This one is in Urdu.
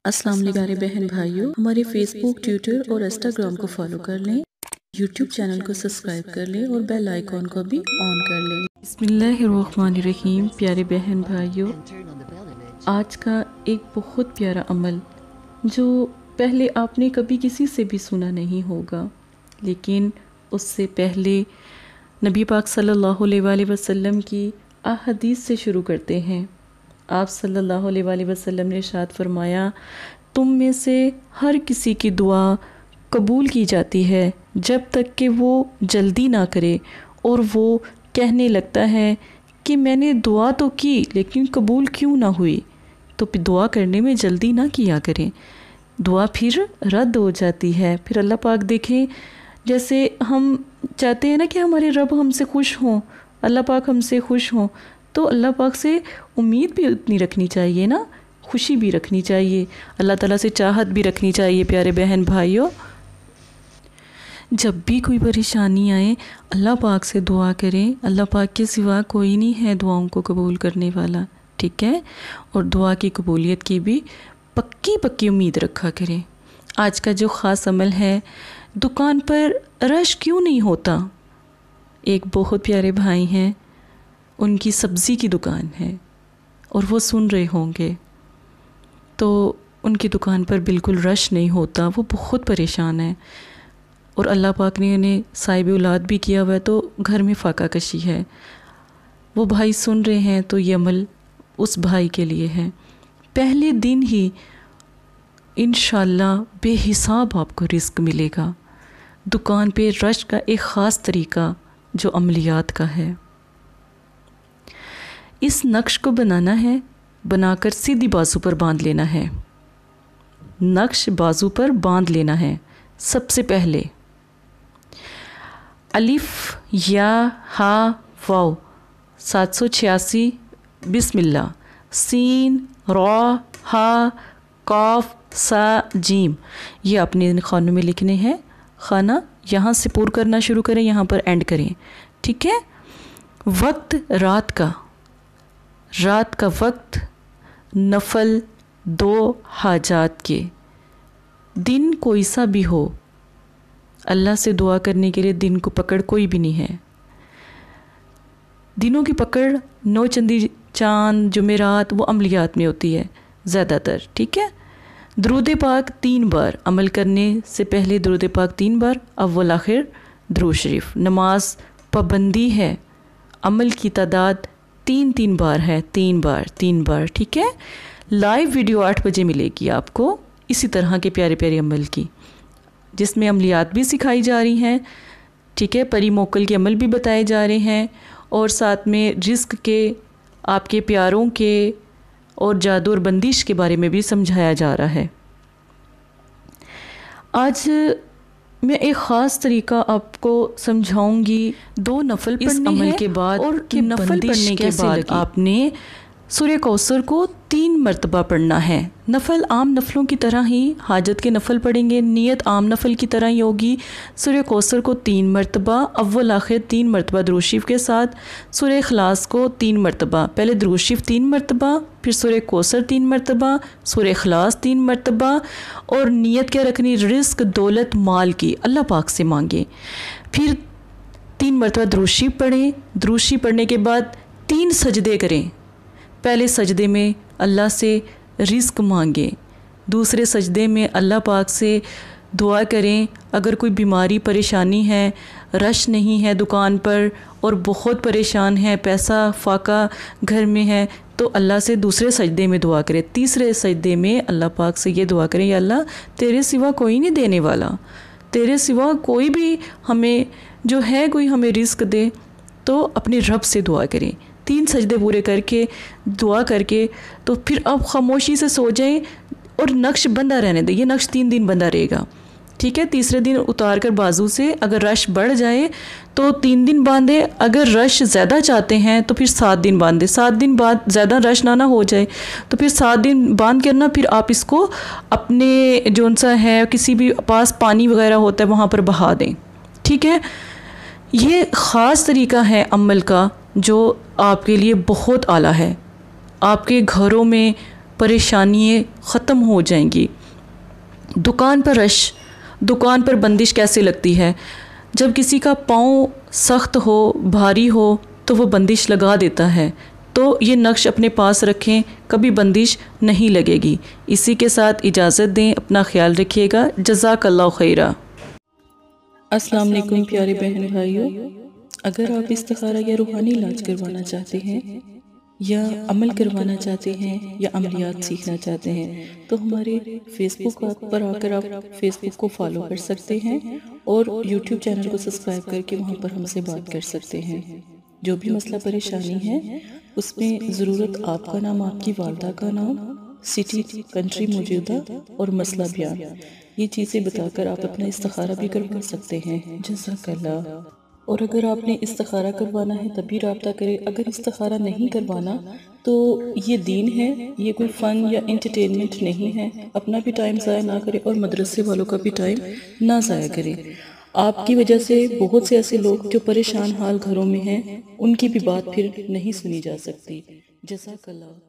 السلام علیکم پیارے بہن بھائیوں، ہمارے فیس بک، ٹویٹر اور انسٹاگرام کو فالو کر لیں، یوٹیوب چینل کو سبسکرائب کر لیں اور بیل آئیکن کو بھی آن کر لیں۔ بسم اللہ الرحمن الرحیم۔ پیارے بہن بھائیوں، آج کا ایک بہت پیارا عمل جو پہلے آپ نے کبھی کسی سے بھی سنا نہیں ہوگا، لیکن اس سے پہلے نبی پاک صلی اللہ علیہ وآلہ وسلم کی احادیث سے شروع کرتے ہیں۔ آپ صلی اللہ علیہ وآلہ وسلم نے ارشاد فرمایا، تم میں سے ہر کسی کی دعا قبول کی جاتی ہے جب تک کہ وہ جلدی نہ کرے اور وہ کہنے لگتا ہے کہ میں نے دعا تو کی لیکن قبول کیوں نہ ہوئی، تو پھر دعا کرنے میں جلدی نہ کیا کریں، دعا پھر رد ہو جاتی ہے۔ پھر اللہ پاک دیکھیں، جیسے ہم چاہتے ہیں نا کہ ہمارے رب ہم سے خوش ہوں، اللہ پاک ہم سے خوش ہوں، تو اللہ پاک سے امید بھی اتنی رکھنی چاہیے نا، خوشی بھی رکھنی چاہیے، اللہ تعالیٰ سے چاہت بھی رکھنی چاہیے۔ پیارے بہن بھائیوں، جب بھی کوئی پریشانی آئے اللہ پاک سے دعا کریں، اللہ پاک کے سوا کوئی نہیں ہے دعاؤں کو قبول کرنے والا، ٹھیک ہے؟ اور دعا کی قبولیت کی بھی پکی امید رکھا کریں۔ آج کا جو خاص عمل ہے، دکان پر رش کیوں نہیں ہوتا؟ ایک بہت پیارے بھائی ہیں، ان کی سبزی کی دکان ہے اور وہ سن رہے ہوں گے، تو ان کی دکان پر بالکل رش نہیں ہوتا، وہ بہت پریشان ہیں، اور اللہ پاک نے انہیں صاحب اولاد بھی کیا ہوا ہے، تو گھر میں فاقہ کشی ہے۔ وہ بھائی سن رہے ہیں تو یہ عمل اس بھائی کے لیے ہے۔ پہلے دن ہی انشاءاللہ بے حساب آپ کو رزق ملے گا۔ دکان پہ رش کا ایک خاص طریقہ جو عملیات کا ہے، اس نقش کو بنانا ہے، بنا کر سیدھی بازو پر باندھ لینا ہے۔ نقش بازو پر باندھ لینا ہے۔ سب سے پہلے الف یا ہا واو 786 بسم اللہ، سین را ہا قاف سا جیم، یہ اپنے خانوں میں لکھنے ہیں۔ خانہ یہاں سے پور کرنا شروع کریں، یہاں پر اینڈ کریں، ٹھیک ہے؟ وقت رات کا وقت، نفل 2 حاجات کے، دن کوئی سا بھی ہو، اللہ سے دعا کرنے کے لیے دن کو پکڑ کوئی بھی نہیں ہے۔ دنوں کی پکڑ 9 چندی، چاند، جمعرات، وہ عملیات میں ہوتی ہے زیادہ تر، ٹھیک ہے؟ درود پاک 3 بار، عمل کرنے سے پہلے درود پاک 3 بار، اول آخر درود شریف۔ نماز پابندی ہے، عمل کی تعداد 3 بار ہے، 3 بار، ٹھیک ہے؟ لائیو ویڈیو 8 بجے ملے گی آپ کو اسی طرح کے پیارے عمل کی، جس میں عملیات بھی سکھائی جا رہی ہیں، ٹھیک ہے؟ پری موکل کے عمل بھی بتائے جا رہے ہیں، اور ساتھ میں رزق کے، آپ کے پیاروں کے، اور جادو اور بندش کے بارے میں بھی سمجھایا جا رہا ہے۔ آج میں ایک خاص طریقہ آپ کو سمجھاؤں گی، 2 نفل پڑھنے عمل کے بعد، اور نفل پڑھنے کے بعد آپ نے سورہ کوثر کو 3 مرتبہ پڑھنا ہے۔ نفل عام نفلوں کی طرح ہی، حاجت کے نفل پڑھیں گے، نیت عام نفل کی طرح ہی ہوگی۔ سورہ کوثر کو 3 مرتبہ، اول آخر 3 مرتبہ درود شریف کے ساتھ، سورہ اخلاص کو 3 مرتبہ، پہلے درود شریف 3 مرتبہ، پھر سورہ کوثر 3 مرتبہ، سورہ اخلاص 3 مرتبہ، اور نیت کیا رکھنی؟ رزق، دولت، مال کی اللہ پاک سے مانگیں۔ پھر 3 مرتبہ درود شریف پڑھیں۔ درود شریف پڑھنے کے بعد 3 سجدے کریں۔ پہلے سجدے میں اللہ سے رزق مانگیں، دوسرے سجدے میں اللہ پاک سے دعا کریں۔ اگر کوئی بیماری پریشانی ہے، رش نہیں ہے دکان پر، اور بہت پریشان ہے، پیسہ فاقہ گھر میں ہے، تو اللہ سے دوسرے سجدے میں دعا کریں۔ تیسرے سجدے میں اللہ پاک سے یہ دعا کریں، یا اللہ تیرے سوا کوئی نہیں دینے والا، تیرے سوا کوئی بھی ہمیں جو ہے کوئی ہمیں رزق دے، تو اپنے رب سے دعا کریں۔ 3 سجدے پورے کر کے دعا کر کے تو پھر آپ خاموشی سے سو جائیں، اور نقش بندہ رہنے دیں۔ یہ نقش 3 دن بندہ رہے گا، ٹھیک ہے؟ تیسرے دن اتار کر بازو سے، اگر رش بڑھ جائے تو 3 دن باندھیں، اگر رش زیادہ چاہتے ہیں تو پھر 7 دن باندھیں۔ 7 دن بعد زیادہ رش نہ ہو جائے تو پھر 7 دن باندھ کرنا، پھر آپ اس کو اپنے جون سا ہے کسی بھی پاس پانی وغیرہ ہوتا ہے وہاں پر بہا دیں، ٹھیک ہے؟ یہ خاص طریقہ ہے عمل کا جو آپ کے لیے بہت اعلیٰ ہے۔ آپ کے گھروں میں پریشانیاں ختم ہو جائیں گی۔ دکان پر رش، دکان پر بندش کیسے لگتی ہے؟ جب کسی کا پاؤں سخت ہو، بھاری ہو تو وہ بندش لگا دیتا ہے، تو یہ نقش اپنے پاس رکھیں، کبھی بندش نہیں لگے گی۔ اسی کے ساتھ اجازت دیں، اپنا خیال رکھیے گا۔ جزاک اللہ خیرہ۔ السلام علیکم پیارے بہن بھائیوں، اگر آپ استخارہ یا روحانی علاج کروانا چاہتے ہیں یا عمل کروانا چاہتے ہیں یا عملیات سیکھنا چاہتے ہیں تو ہمارے فیس بک پر آ کر آپ فیس بک کو فالو کر سکتے ہیں اور یوٹیوب چینل کو سبسکرائب کر کے وہاں پر ہم سے بات کر سکتے ہیں۔ جو بھی مسئلہ پریشانی ہے اس میں ضرورت آپ کا نام، آپ کی والدہ کا نام، سٹی، کنٹری موجودہ اور مسئلہ بیان، یہ چیزیں بتا کر آپ اپنا استخارہ بھی کروا سکتے ہیں۔ جزاک اللہ۔ اور اگر آپ نے استخارہ کروانا ہے تبھی رابطہ کریں، اگر استخارہ نہیں کروانا تو یہ دین ہے، یہ کوئی فن یا انٹرٹینمنٹ نہیں ہے۔ اپنا بھی ٹائم ضائع نہ کریں اور مدرسے والوں کا بھی ٹائم نہ ضائع کریں۔ آپ کی وجہ سے بہت سے ایسے لوگ جو پریشان حال گھروں میں ہیں ان کی بھی بات پھر نہیں سنی جا سکتی۔ جزاک اللہ۔